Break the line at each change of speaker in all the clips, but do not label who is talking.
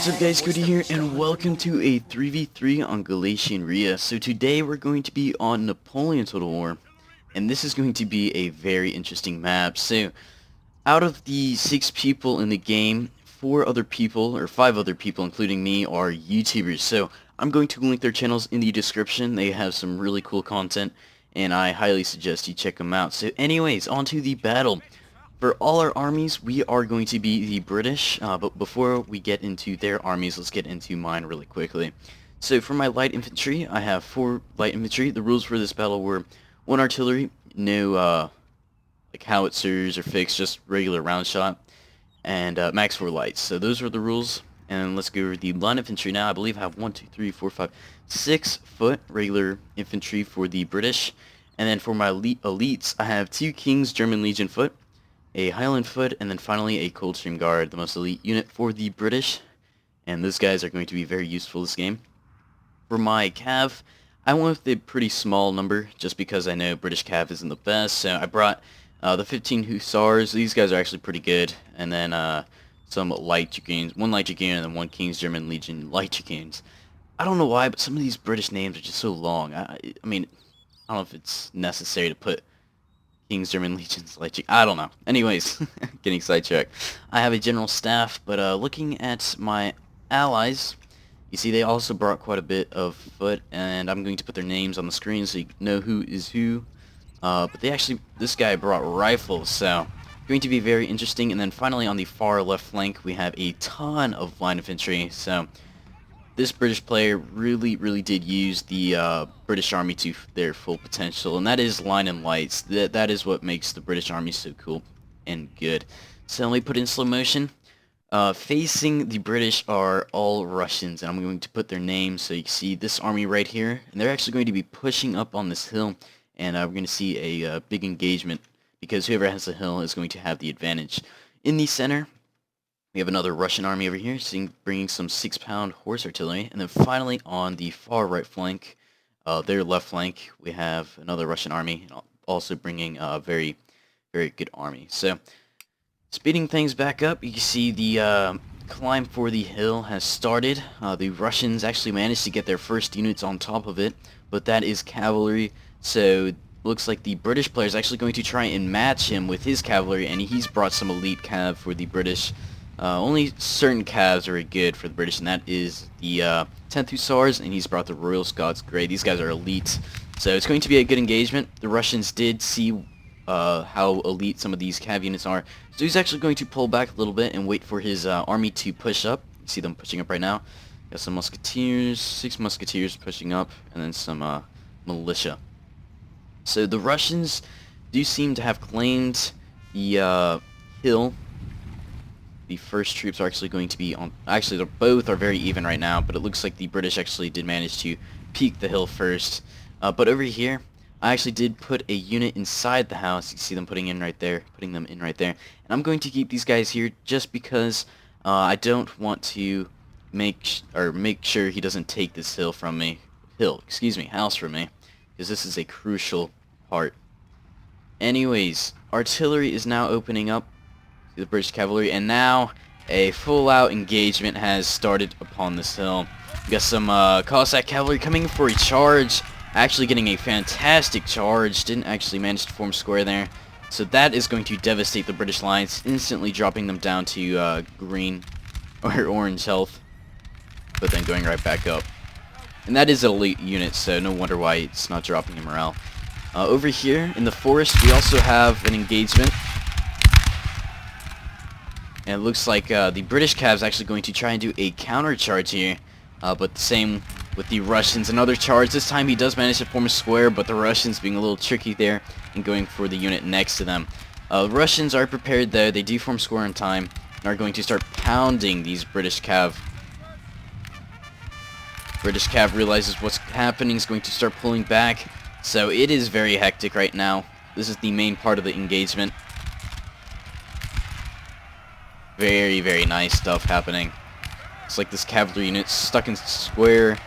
What's up guys, Cody here, and welcome to a 3v3 on Galician Ria. So today we're going to be on Napoleon Total War, and this is going to be a very interesting map. So, out of the 6 people in the game, 5 other people, including me, are YouTubers. So, I'm going to link their channels in the description. They have some really cool content, and I highly suggest you check them out. So anyways, on to the battle. For all our armies, we are going to be the British, but before we get into their armies, let's get into mine really quickly. So for my light infantry, I have 4 light infantry. The rules for this battle were 1 artillery, no like howitzers or fixed, just regular round shot, and max 4 lights. So those are the rules. And let's go over the line infantry now. I believe I have 1, 2, 3, 4, 5, 6 foot regular infantry for the British. And then for my elites, I have 2 King's German Legion foot, a Highland foot, and then finally a Coldstream Guard, the most elite unit for the British. And those guys are going to be very useful this game. For my cav, I went with a pretty small number just because I know British cav isn't the best. So I brought the 15 Hussars. These guys are actually pretty good. And then some light dragoons, 1 light dragoon, and then 1 King's German Legion light dragoons. I don't know why, but some of these British names are just so long. I mean, I don't know if it's necessary to put King's German Legion's light dragoon. I don't know. Anyways, getting sidetracked. I have a general staff, but looking at my allies, you see they also brought quite a bit of foot, and I'm going to put their names on the screen so you know who is who. But this guy brought rifles, so going to be very interesting. And then finally on the far left flank we have a ton of line infantry. So this British player really did use the British army to their full potential, and that is line and lights. That is what makes the British army so cool and good. So let me put in slow motion. Facing the British are all Russians, and I'm going to put their names so you can see this army right here, and they're actually going to be pushing up on this hill, and we're going to see a big engagement, because whoever has the hill is going to have the advantage. In the center, we have another Russian army over here, bringing some 6-pound horse artillery. And then finally, on the far right flank, their left flank, we have another Russian army, also bringing a very good army. So, speeding things back up, you can see the climb for the hill has started. The Russians actually managed to get their first units on top of it, but that is cavalry, so looks like the British player is actually going to try and match him with his cavalry, and he's brought some elite cav for the British. Only certain calves are good for the British, and that is the 10th Hussars, and he's brought the Royal Scots Grey. These guys are elite, so it's going to be a good engagement. The Russians did see how elite some of these cav units are, so he's actually going to pull back a little bit and wait for his army to push up. You see them pushing up right now. Got some musketeers, 6 musketeers pushing up, and then some militia. So the Russians do seem to have claimed the hill. The first troops are actually going to be on... Actually, they both are very even right now, but it looks like the British actually did manage to peek the hill first. But over here, I actually did put a unit inside the house. You see them putting them in right there. And I'm going to keep these guys here just because I don't want to make sure he doesn't take this house from me. Because this is a crucial part. Anyways, artillery is now opening up to the British cavalry, and now a full-out engagement has started upon this hill. We got some Cossack cavalry coming for a charge, actually getting a fantastic charge. Didn't actually manage to form square there, so that is going to devastate the British lines, instantly dropping them down to green or orange health, but then going right back up. And that is an elite unit, so no wonder why it's not dropping in morale. Over here in the forest, we also have an engagement. And it looks like the British cav is actually going to try and do a counter charge here. But the same with the Russians. Another charge. This time he does manage to form a square, but the Russians being a little tricky there and going for the unit next to them. Russians are prepared though. They do form square in time and are going to start pounding these British cav. British cav realizes what's happening, is going to start pulling back. So it is very hectic right now. This is the main part of the engagement. Very nice stuff happening. It's like this cavalry unit stuck in square.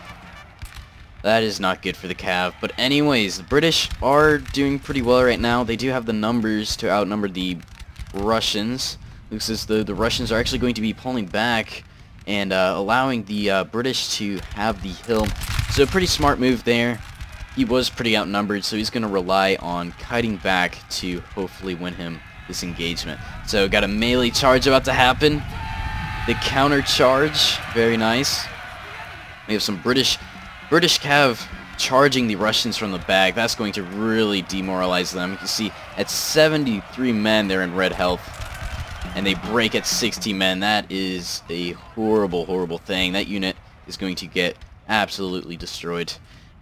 That is not good for the cav. But anyways, the British are doing pretty well right now. They do have the numbers to outnumber the Russians. Looks as though the Russians are actually going to be pulling back. and allowing the British to have the hill. So a pretty smart move there. He was pretty outnumbered, so he's going to rely on kiting back to hopefully win him this engagement. So got a melee charge about to happen. The counter charge, very nice. We have some British cav charging the Russians from the back. That's going to really demoralize them. You can see at 73 men they're in red health, and they break at 60 men. That is a horrible, horrible thing. That unit is going to get absolutely destroyed.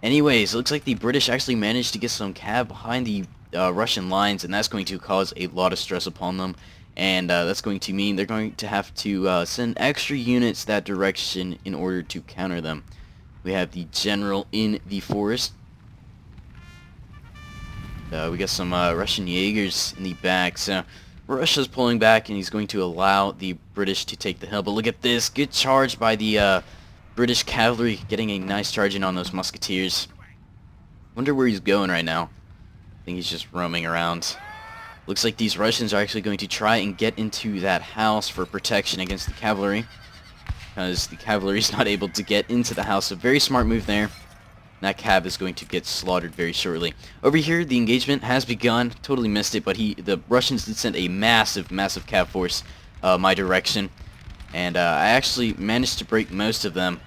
Anyways, it looks like the British actually managed to get some cav behind the Russian lines, and that's going to cause a lot of stress upon them. And that's going to mean they're going to have to send extra units that direction in order to counter them. We have the general in the forest. We got some Russian Jaegers in the back. So Russia's pulling back, and he's going to allow the British to take the hill. But look at this. Good charge by the British cavalry, getting a nice charge in on those musketeers. Wonder where he's going right now. I think he's just roaming around. Looks like these Russians are actually going to try and get into that house for protection against the cavalry, because the cavalry is not able to get into the house. A very smart move there. That cav is going to get slaughtered very shortly. Over here, the engagement has begun. Totally missed it, but the Russians did send a massive, massive cav force my direction, and I actually managed to break most of them.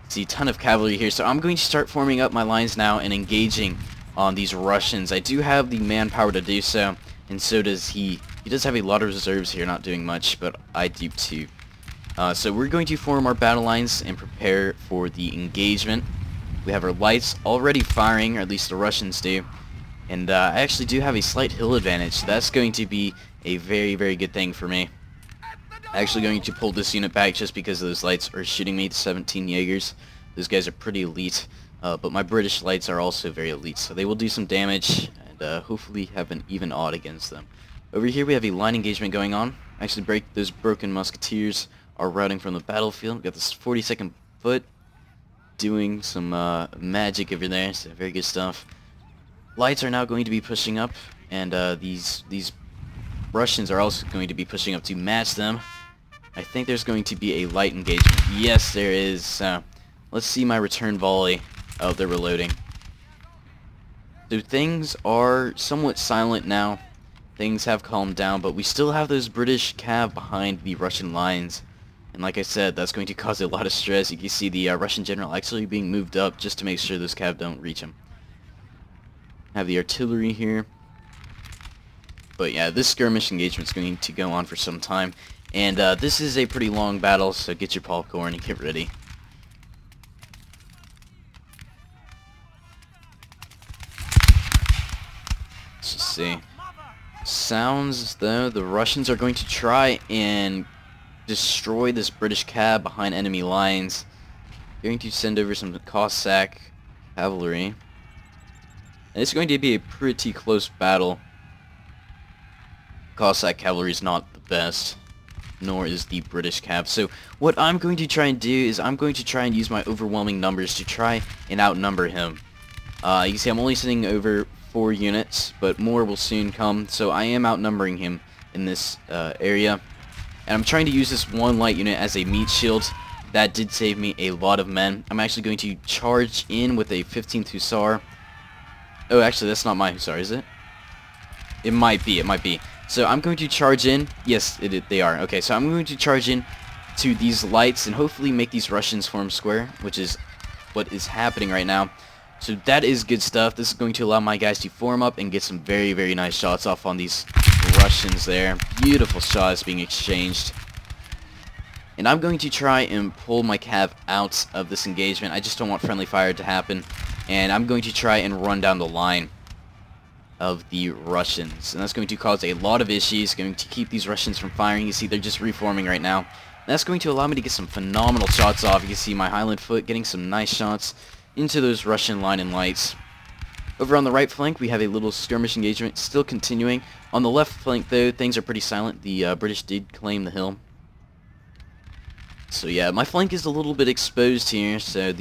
See a ton of cavalry here, so I'm going to start forming up my lines now and engaging on these Russians. I do have the manpower to do so, and so does he. He does have a lot of reserves here, not doing much, but I do too. So we're going to form our battle lines and prepare for the engagement. We have our lights already firing, or at least the Russians do. And I actually do have a slight hill advantage, so that's going to be a very, very good thing for me. I'm actually going to pull this unit back just because those lights are shooting me, the 17 Jaegers. Those guys are pretty elite, but my British lights are also very elite, so they will do some damage and hopefully have an even odd against them. Over here we have a line engagement going on. Actually break those broken musketeers are routing from the battlefield. We've got this 42nd foot doing some magic over there, so very good stuff. Lights are now going to be pushing up, and these Russians are also going to be pushing up to match them. I think there's going to be a light engagement. Yes, there is. Let's see my return volley. Oh, they're reloading. So things are somewhat silent now. Things have calmed down, but we still have those British cav behind the Russian lines. And like I said, that's going to cause a lot of stress. You can see the Russian general actually being moved up just to make sure those cav don't reach him. Have the artillery here. But yeah, this skirmish engagement is going to go on for some time. And this is a pretty long battle, so get your popcorn and get ready. Let's just see. Sounds as though the Russians are going to try and destroy this British cav behind enemy lines. Going to send over some Cossack cavalry. And it's going to be a pretty close battle. Cossack cavalry is not the best, nor is the British cav. So what I'm going to try and do is I'm going to try and use my overwhelming numbers to try and outnumber him. You can see I'm only sending over 4 units, but more will soon come. So I am outnumbering him in this area. And I'm trying to use this one light unit as a meat shield. That did save me a lot of men. I'm actually going to charge in with a 15th Hussar. Oh, actually, that's not my Hussar, is it? It might be, it might be. So I'm going to charge in. Yes, they are. Okay, so I'm going to charge in to these lights and hopefully make these Russians form square, which is what is happening right now. So that is good stuff. This is going to allow my guys to form up and get some very, very nice shots off on these Russians there. Beautiful shots being exchanged. And I'm going to try and pull my cav out of this engagement. I just don't want friendly fire to happen. And I'm going to try and run down the line of the Russians. And that's going to cause a lot of issues. Going to keep these Russians from firing. You see they're just reforming right now. And that's going to allow me to get some phenomenal shots off. You can see my Highland foot getting some nice shots into those Russian line and lights. Over on the right flank, we have a little skirmish engagement still continuing. On the left flank, though, things are pretty silent. The British did claim the hill. So yeah, my flank is a little bit exposed here, so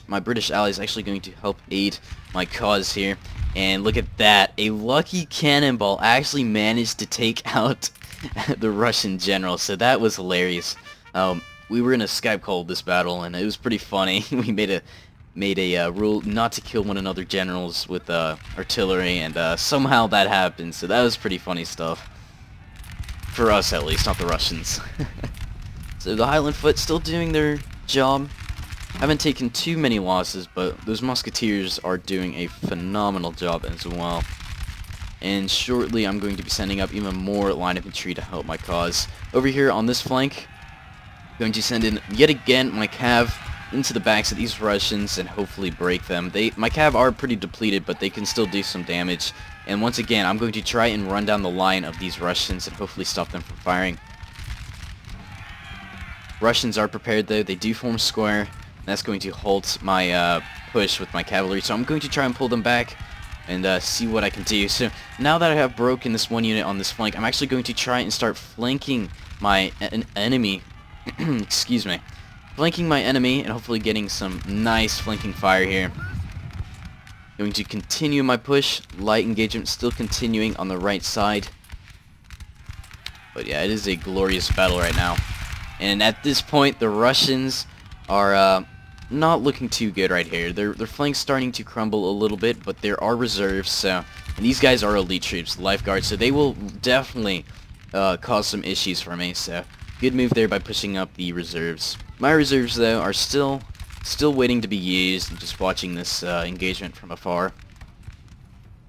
my British ally is actually going to help aid my cause here. And look at that, a lucky cannonball actually managed to take out the Russian general, so that was hilarious. we were in a Skype call this battle, and it was pretty funny. We made a rule not to kill one another generals with artillery, and somehow that happened. So that was pretty funny stuff. For us, at least, not the Russians. So the Highland Foot still doing their job. Haven't taken too many losses, but those Musketeers are doing a phenomenal job as well. And shortly, I'm going to be sending up even more line infantry to help my cause. Over here on this flank, I'm going to send in yet again my cav into the backs of these Russians and hopefully break them. My cav are pretty depleted, but they can still do some damage. And once again, I'm going to try and run down the line of these Russians and hopefully stop them from firing. Russians are prepared though. They do form square. And that's going to halt my push with my cavalry. So I'm going to try and pull them back and see what I can do. So now that I have broken this one unit on this flank, I'm actually going to try and start flanking my enemy. Excuse me. Flanking my enemy and hopefully getting some nice flanking fire here. Going to continue my push. Light engagement still continuing on the right side. But yeah, it is a glorious battle right now. And at this point, the Russians are not looking too good right here. Their flank's starting to crumble a little bit, but there are reserves. So, and these guys are elite troops, lifeguards, so they will definitely cause some issues for me. So, good move there by pushing up the reserves. My reserves, though, are still waiting to be used. I'm just watching this engagement from afar.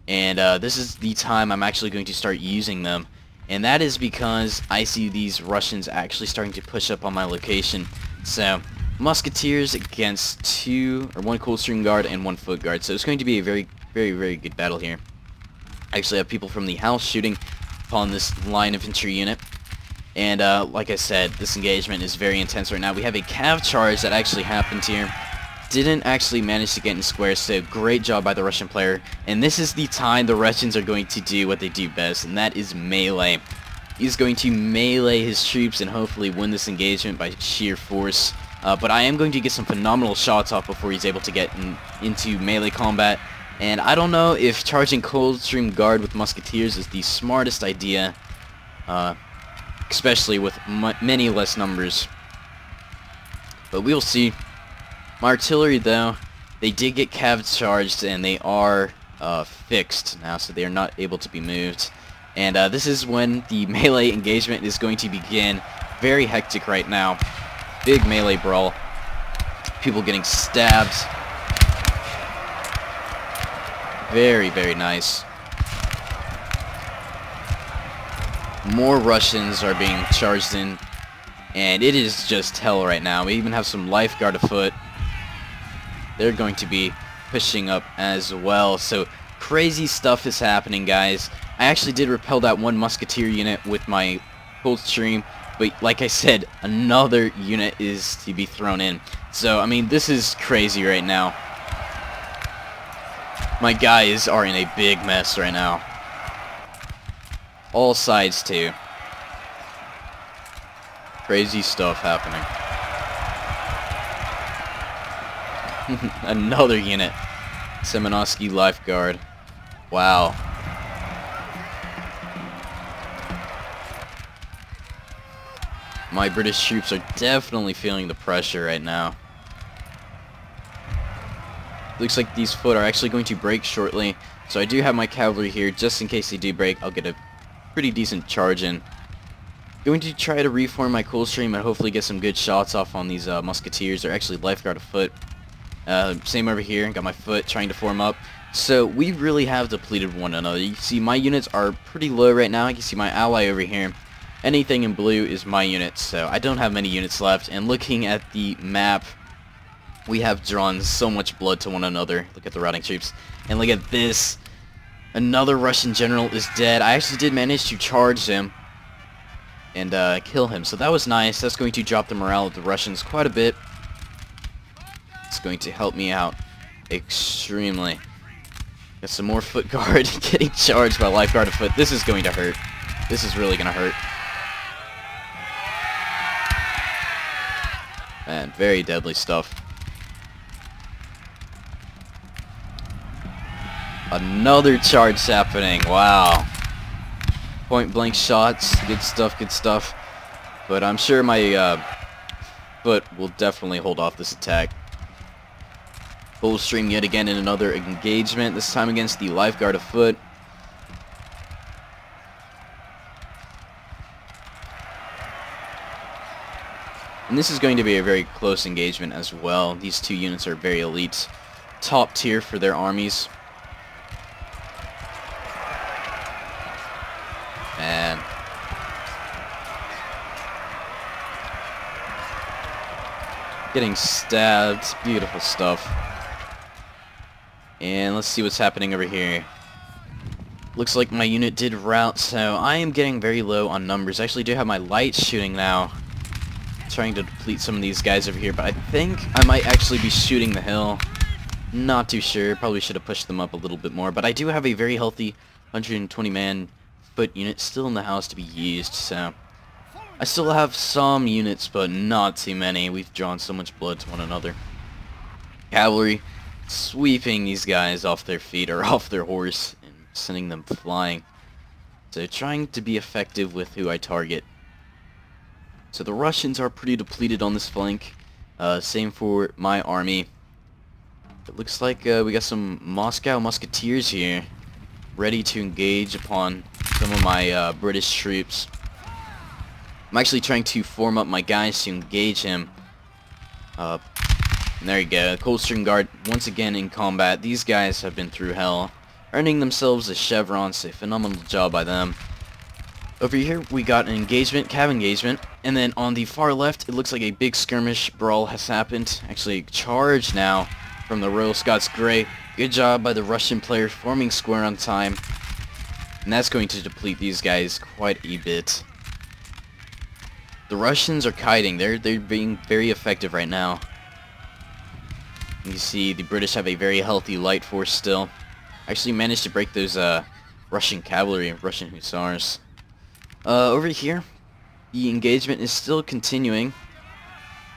And this is the time I'm actually going to start using them. And that is because I see these Russians actually starting to push up on my location. So, Musketeers against one Coldstream Guard and one Foot Guard. So it's going to be a very, very, very good battle here. I actually have people from the house shooting upon this line infantry unit. And like I said, this engagement is very intense right now. We have a cav charge that actually happened here. Didn't actually manage to get in square, so great job by the Russian player. And this is the time the Russians are going to do what they do best, and that is melee. He's going to melee his troops and hopefully win this engagement by sheer force. But I am going to get some phenomenal shots off before he's able to get into melee combat. And I don't know if charging Coldstream Guard with Musketeers is the smartest idea, especially with many less numbers. But we'll see. My artillery, though, they did get cav charged, and they are fixed now, so they are not able to be moved. And this is when the melee engagement is going to begin. Very hectic right now. Big melee brawl. People getting stabbed. Very, very nice. More Russians are being charged in, and it is just hell right now. We even have some lifeguard afoot. They're going to be pushing up as well. So crazy stuff is happening, guys. I actually did repel that one Musketeer unit with my Coldstream, but like I said, another unit is to be thrown in. So, I mean, this is crazy right now. My guys are in a big mess right now. All sides, too. Crazy stuff happening. Another unit. Semenovsky Lifeguard. Wow. My British troops are definitely feeling the pressure right now. Looks like these foot are actually going to break shortly. So I do have my cavalry here just in case they do break. I'll get a pretty decent charge in. Going to try to reform my Coldstream and hopefully get some good shots off on these Musketeers. They're actually lifeguard afoot. Same over here. Got my foot trying to form up. So we really have depleted one another. You can see my units are pretty low right now. You can see my ally over here. Anything in blue is my unit, so I don't have many units left. And looking at the map, we have drawn so much blood to one another. Look at the routing troops. And look at this. Another Russian general is dead. I actually did manage to charge him and kill him, so that was nice. That's going to drop the morale of the Russians quite a bit. It's going to help me out extremely. Got some more foot guard getting charged by lifeguard afoot. This is going to hurt. This is really going to hurt. Man, very deadly stuff. Another charge happening. Wow. Point blank shots. Good stuff, good stuff. But I'm sure my foot will definitely hold off this attack. Coldstream yet again in another engagement, this time against the lifeguard of foot. And this is going to be a very close engagement as well. These two units are very elite, top tier for their armies. Man. Getting stabbed. Beautiful stuff. And let's see what's happening over here. Looks like my unit did rout, so I am getting very low on numbers. I actually do have my light shooting now. Trying to deplete some of these guys over here, but I think I might actually be shooting the hill. Not too sure. Probably should have pushed them up a little bit more, but I do have a very healthy 120-man foot unit still in the house to be used, so I still have some units, but not too many. We've drawn so much blood to one another. Cavalry sweeping these guys off their feet or off their horse and sending them flying. So trying to be effective with who I target. So the Russians are pretty depleted on this flank. Same for my army. It looks like we got some Moscow musketeers here, ready to engage upon some of my British troops. I'm actually trying to form up my guys to engage him. And there you go, Coldstream Guard once again in combat. These guys have been through hell, earning themselves a chevron, so phenomenal job by them. Over here we got an engagement, cav engagement, and then on the far left it looks like a big skirmish brawl has happened. Actually a charge now from the Royal Scots Grey. Good job by the Russian player forming square on time. And that's going to deplete these guys quite a bit. The Russians are kiting. They're being very effective right now. You see the British have a very healthy light force still. Actually managed to break those Russian cavalry and Russian hussars. Over here, the engagement is still continuing.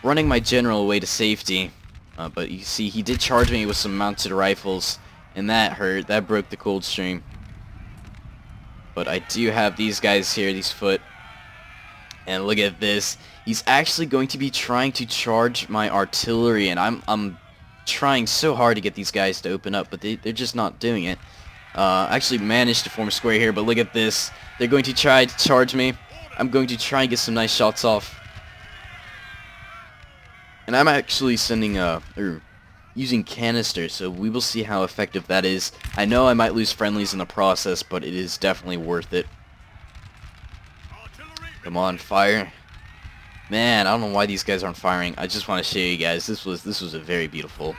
Running my general away to safety. But you see he did charge me with some mounted rifles. And that hurt. That broke the Coldstream. But I do have these guys here, these foot. And look at this. He's actually going to be trying to charge my artillery. And I'm trying so hard to get these guys to open up, but they're just not doing it. Actually managed to form a square here, but look at this. They're going to try to charge me. I'm going to try and get some nice shots off. And I'm actually sending or using canisters, so we will see how effective that is. I know I might lose friendlies in the process, but it is definitely worth it. Come on, fire. Man, I don't know why these guys aren't firing. I just want to show you guys. This was a very beautiful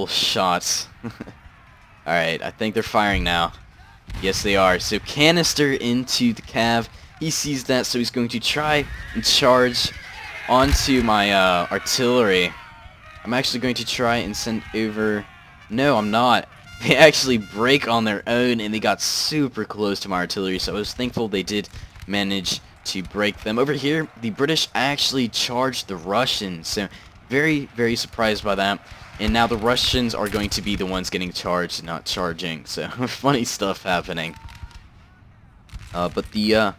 shot. Alright, I think they're firing now. Yes, they are. So canister into the cav. He sees that, so he's going to try and charge onto my artillery. I'm actually going to try and send over... No, I'm not. They actually break on their own, and they got super close to my artillery, so I was thankful they did manage to break them. Over here, the British actually charged the Russians, so very, very surprised by that. And now the Russians are going to be the ones getting charged, not charging, so funny stuff happening. But the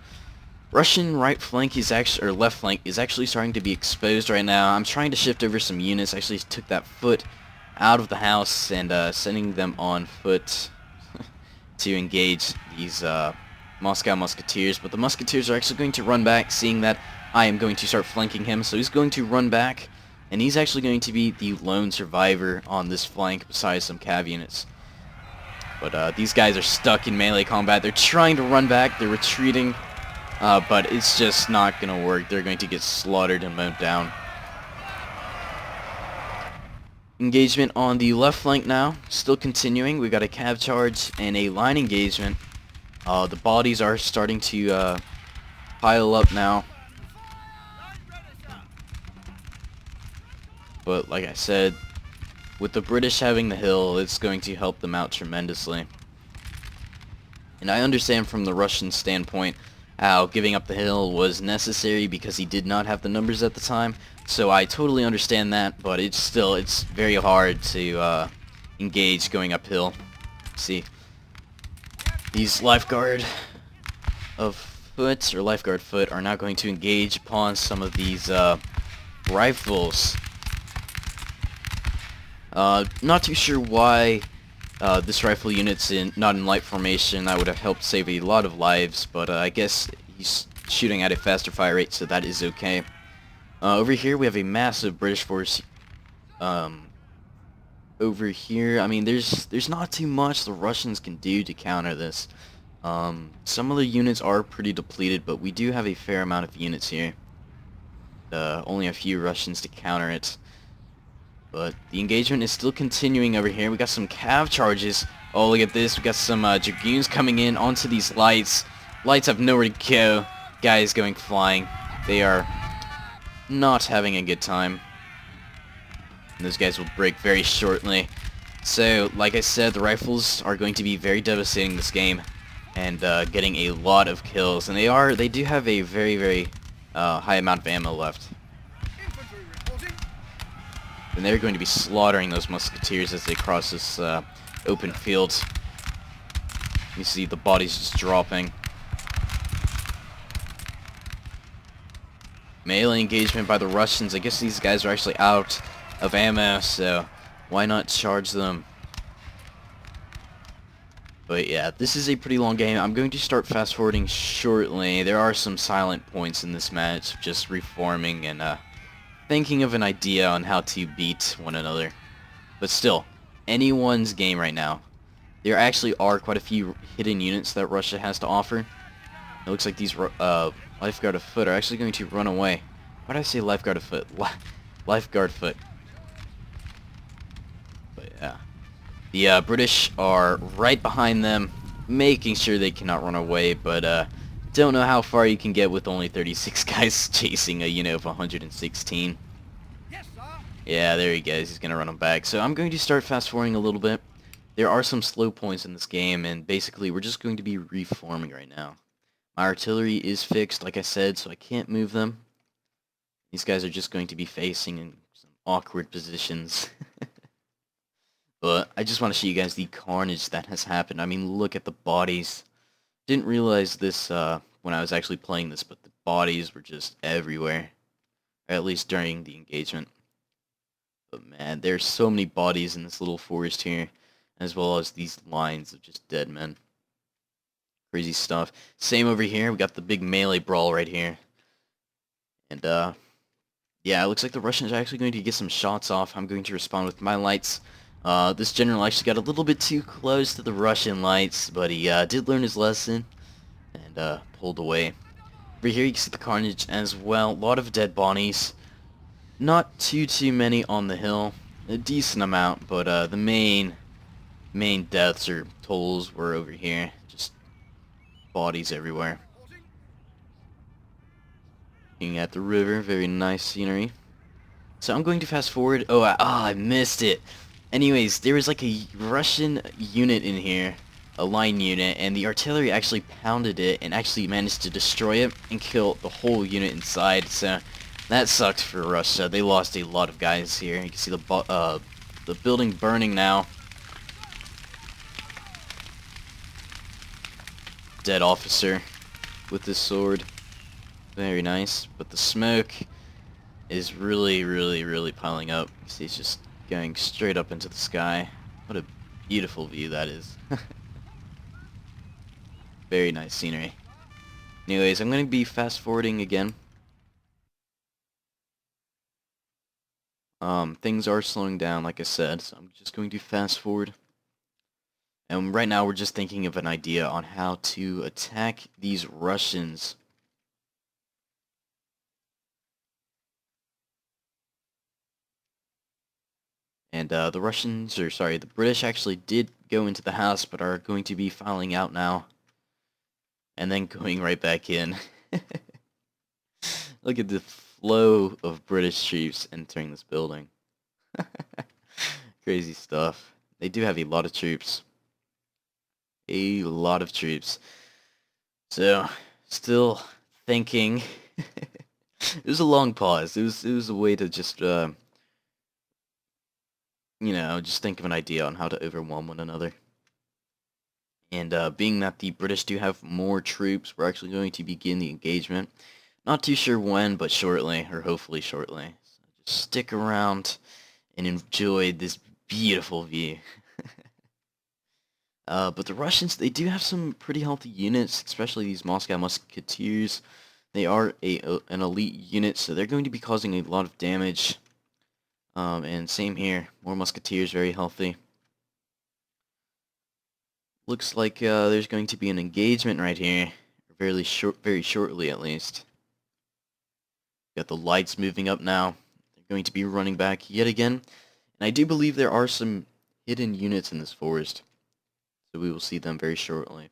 Russian right flank is actually, or left flank is actually starting to be exposed right now. I'm trying to shift over some units. I actually took that foot out of the house and sending them on foot to engage these Moscow musketeers, but the musketeers are actually going to run back, seeing that I am going to start flanking him, so he's going to run back, and he's actually going to be the lone survivor on this flank besides some cav units. But these guys are stuck in melee combat. They're trying to run back, they're retreating, but it's just not going to work. They're going to get slaughtered and mowed down. Engagement on the left flank now, still continuing. We got a cav charge and a line engagement. The bodies are starting to pile up now. But like I said, with the British having the hill, it's going to help them out tremendously. And I understand from the Russian standpoint how giving up the hill was necessary because he did not have the numbers at the time. So I totally understand that, but it's very hard to engage going uphill. See. These lifeguard of foot, or lifeguard foot, are now going to engage upon some of these rifles. Not too sure why this rifle unit's not in light formation. That would have helped save a lot of lives, but I guess he's shooting at a faster fire rate, so that is okay. Over here we have a massive British force. Over here, I mean, there's not too much the Russians can do to counter this. Some of the units are pretty depleted, but we do have a fair amount of units here. Only a few Russians to counter it. But the engagement is still continuing over here. We got some cav charges. Oh, look at this. We got some dragoons coming in onto these lights. Lights have nowhere to go. Guys going flying. They are not having a good time. And those guys will break very shortly. So, like I said, the rifles are going to be very devastating this game. And getting a lot of kills. And they do have a very, very high amount of ammo left. And they're going to be slaughtering those musketeers as they cross this open field. You see the bodies just dropping. Melee engagement by the Russians. I guess these guys are actually out of ammo, so why not charge them? But yeah, this is a pretty long game. I'm going to start fast forwarding shortly. There are some silent points in this match, just reforming and thinking of an idea on how to beat one another. But still, anyone's game right now. There actually are quite a few hidden units that Russia has to offer. It looks like these lifeguard of foot are actually going to run away. Why did I say lifeguard of foot? Lifeguard foot. But yeah. The British are right behind them, making sure they cannot run away, but don't know how far you can get with only 36 guys chasing a unit of 116. Yes, sir. Yeah, there he goes. He's going to run them back. So I'm going to start fast forwarding a little bit. There are some slow points in this game, and basically we're just going to be reforming right now. My artillery is fixed, like I said, so I can't move them. These guys are just going to be facing in some awkward positions. But I just want to show you guys the carnage that has happened. I mean, look at the bodies. Didn't realize this when I was actually playing this, but the bodies were just everywhere. Or at least during the engagement. But man, there's so many bodies in this little forest here, as well as these lines of just dead men. Crazy stuff. Same over here. We got the big melee brawl right here. And yeah, it looks like the Russians are actually going to get some shots off. I'm going to respond with my lights. This general actually got a little bit too close to the Russian lights, but he did learn his lesson and pulled away. Over here you can see the carnage as well. A lot of dead bodies. Not too many on the hill. A decent amount, but the main deaths or totals were over here. Just bodies everywhere. Looking at the river, very nice scenery. So I'm going to fast forward. Oh, I missed it. Anyways, there was like a Russian unit in here, a line unit, and the artillery actually pounded it and actually managed to destroy it and kill the whole unit inside. So that sucked for Russia. They lost a lot of guys here. You can see the building burning now. Dead officer with his sword. Very nice. But the smoke is really piling up. You see, it's just going straight up into the sky. What a beautiful view that is. Very nice scenery. Anyways, I'm going to be fast forwarding again. Things are slowing down, like I said, so I'm just going to fast forward. And right now we're just thinking of an idea on how to attack these Russians. And the British actually did go into the house, but are going to be filing out now. And then going right back in. Look at the flow of British troops entering this building. Crazy stuff. They do have a lot of troops. A lot of troops. So, still thinking. It was a long pause. It was a way to just you know, just think of an idea on how to overwhelm one another. And being that the British do have more troops, we're actually going to begin the engagement. Not too sure when, but shortly, or hopefully shortly. So, stick around and enjoy this beautiful view. But the Russians, they do have some pretty healthy units, especially these Moscow Musketeers. They are an elite unit, so they're going to be causing a lot of damage. And same here, more Musketeers, very healthy. Looks like there's going to be an engagement right here, very shortly at least. Got the lights moving up now. They're going to be running back yet again. And I do believe there are some hidden units in this forest. So we will see them very shortly.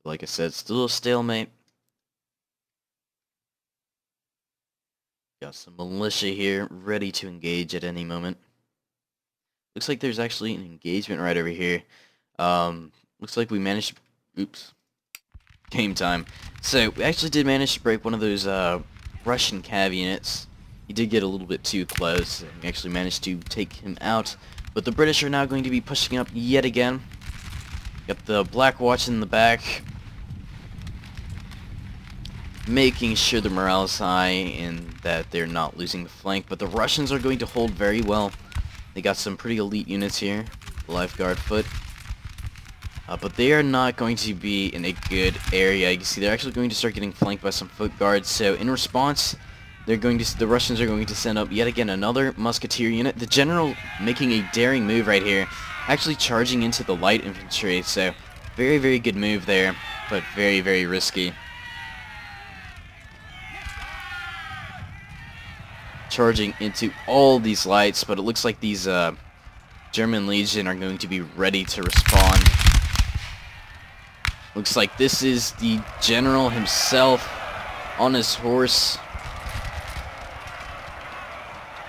So like I said, still a stalemate. Got some militia here, ready to engage at any moment. Looks like there's actually an engagement right over here. Looks like we managed to... Oops. Game time. So, we actually did manage to break one of those Russian cav units. He did get a little bit too close, and we actually managed to take him out. But the British are now going to be pushing up yet again. Got the Black Watch in the back, making sure the morale is high and that they're not losing the flank. But the Russians are going to hold very well. They got some pretty elite units here. Lifeguard foot. But they are not going to be in a good area. You can see they're actually going to start getting flanked by some foot guards. So in response, the Russians are going to send up yet again another musketeer unit. The general making a daring move right here, actually charging into the light infantry. So very, very good move there, but very, very risky. Charging into all these lights, but it looks like these German Legion are going to be ready to respond. Looks like this is the general himself on his horse,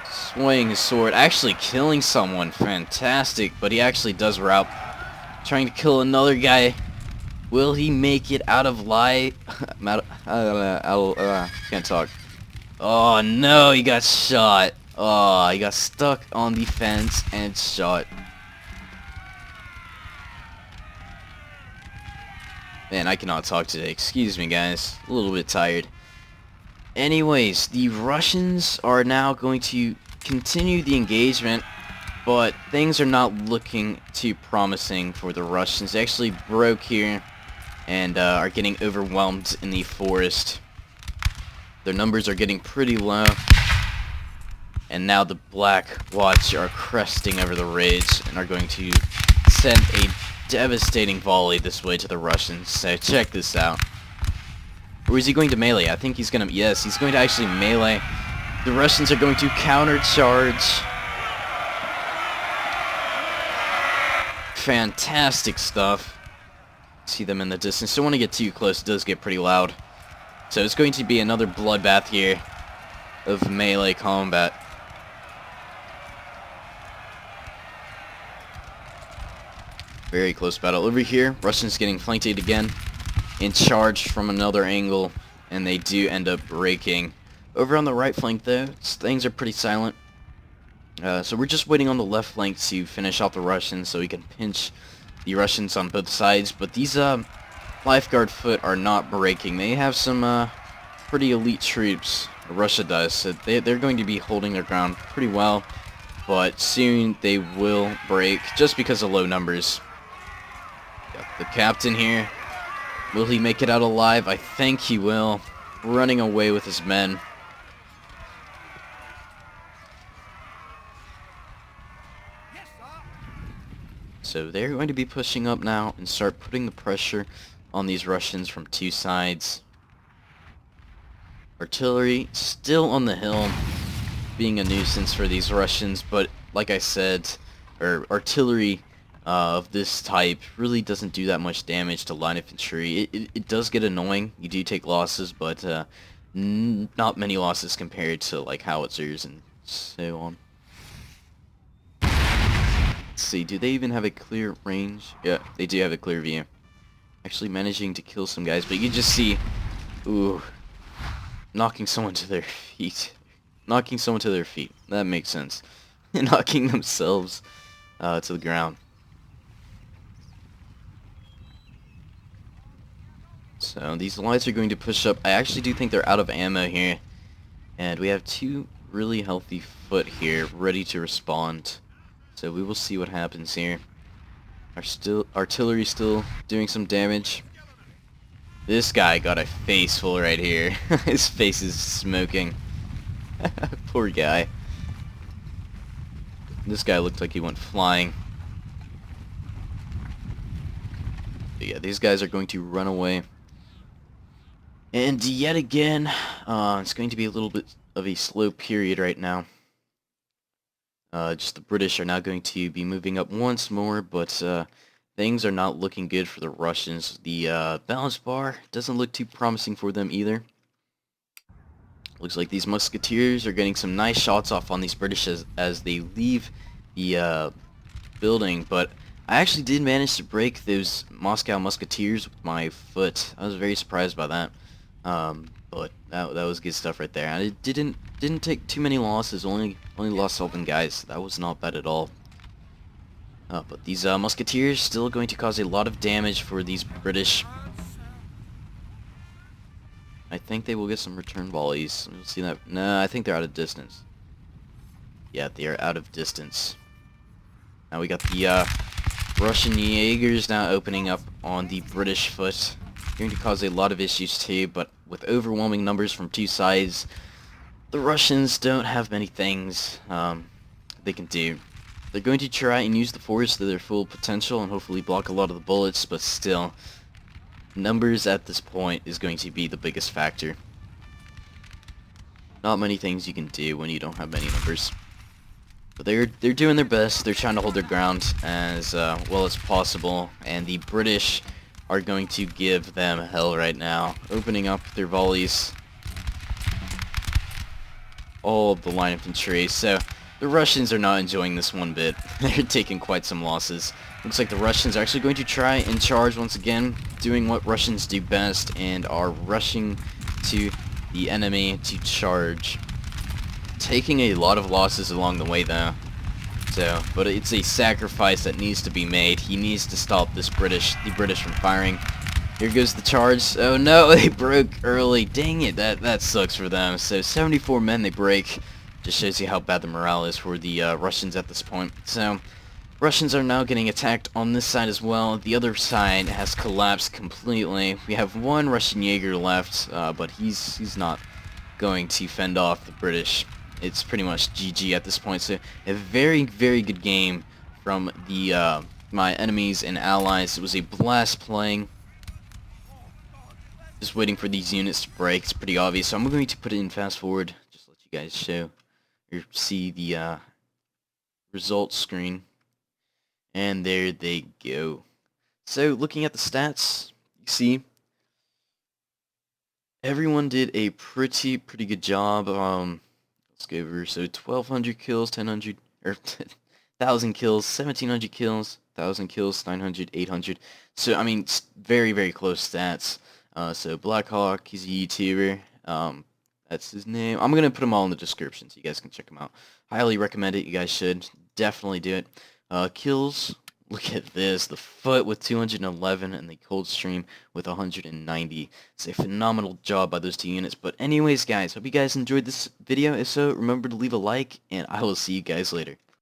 swinging his sword, actually killing someone. Fantastic, but he actually does rout, trying to kill another guy. Will he make it out of life? Can't talk. Oh no, he got shot. Oh, he got stuck on the fence and shot. Man, I cannot talk today. Excuse me, guys. A little bit tired. Anyways, the Russians are now going to continue the engagement, but things are not looking too promising for the Russians. They actually broke here and are getting overwhelmed in the forest. Their numbers are getting pretty low. And now the Black Watch are cresting over the ridge and are going to send a devastating volley this way to the Russians. So check this out. Or is he going to melee? I think he's going to... Yes, he's going to actually melee. The Russians are going to counter-charge. Fantastic stuff. See them in the distance. Don't want to get too close. It does get pretty loud. So it's going to be another bloodbath here of melee combat. Very close battle. Over here, Russians getting flanked again and charged from another angle, and they do end up breaking. Over on the right flank, though, things are pretty silent. So we're just waiting on the left flank to finish off the Russians so we can pinch the Russians on both sides. But these lifeguard foot are not breaking. They have some pretty elite troops. Russia does, so they're going to be holding their ground pretty well. But soon they will break just because of low numbers. Got the captain here. Will he make it out alive? I think he will. Running away with his men. So they're going to be pushing up now and start putting the pressure on these Russians from two sides. Artillery still on the hill, being a nuisance for these Russians, but like I said, artillery of this type really doesn't do that much damage to line infantry. It does get annoying. You do take losses, but not many losses compared to like howitzers and so on. Let's see, do they even have a clear range? Yeah, they do have a clear view. Actually managing to kill some guys, but you just see, ooh, knocking someone to their feet. Knocking someone to their feet. That makes sense. Knocking themselves to the ground. So these lights are going to push up. I actually do think they're out of ammo here. And we have two really healthy foot here, ready to respond. So we will see what happens here. Our artillery still doing some damage. This guy got a face full right here. His face is smoking. Poor guy. This guy looked like he went flying. But yeah, these guys are going to run away. And yet again, it's going to be a little bit of a slow period right now. Just the British are now going to be moving up once more, but things are not looking good for the Russians. The balance bar doesn't look too promising for them either. Looks like these musketeers are getting some nice shots off on these British as they leave the building, but I actually did manage to break those Moscow musketeers with my foot. I was very surprised by that. But that was good stuff right there. And it didn't take too many losses. Only lost 7 guys. That was not bad at all. But these musketeers still going to cause a lot of damage for these British. I think they will get some return volleys. We'll see that. No, I think they're out of distance. Yeah, they are out of distance. Now we got the Russian Jaegers now opening up on the British foot. Going to cause a lot of issues too, but with overwhelming numbers from 2 sides, the Russians don't have many things they can do. They're going to try and use the force to their full potential and hopefully block a lot of the bullets, but still, numbers at this point is going to be the biggest factor. Not many things you can do when you don't have many numbers. But they're doing their best. They're trying to hold their ground as well as possible, and the British are going to give them hell right now, opening up their volleys. All of the line infantry. So the Russians are not enjoying this one bit. They're taking quite some losses. Looks like the Russians are actually going to try and charge once again, doing what Russians do best, and are rushing to the enemy to charge. Taking a lot of losses along the way though. But it's a sacrifice that needs to be made. He needs to stop the British from firing. Here goes the charge. Oh no, they broke early. Dang it, that sucks for them. So 74 men they break. Just shows you how bad the morale is for the Russians at this point. So Russians are now getting attacked on this side as well. The other side has collapsed completely. We have 1 Russian Jaeger left, but he's not going to fend off the British. It's pretty much GG at this point. So a very, very good game from the my enemies and allies. It was a blast playing. Just waiting for these units to break. It's pretty obvious. So I'm going to put it in fast forward. Just let you guys show or see the results screen. And there they go. So looking at the stats, you see everyone did a pretty good job. Let's go over. So 1,200 kills, 1,000 kills, 1,700 kills, 1,000 kills, 900, 800. So I mean, it's very close stats. So Blackhawk, he's a YouTuber. That's his name. I'm gonna put them all in the description so you guys can check them out. Highly recommend it. You guys should definitely do it. Kills. Look at this. The foot with 211 and the Coldstream with 190. It's a phenomenal job by those 2 units. But anyways, guys, hope you guys enjoyed this video. If so, remember to leave a like, and I will see you guys later.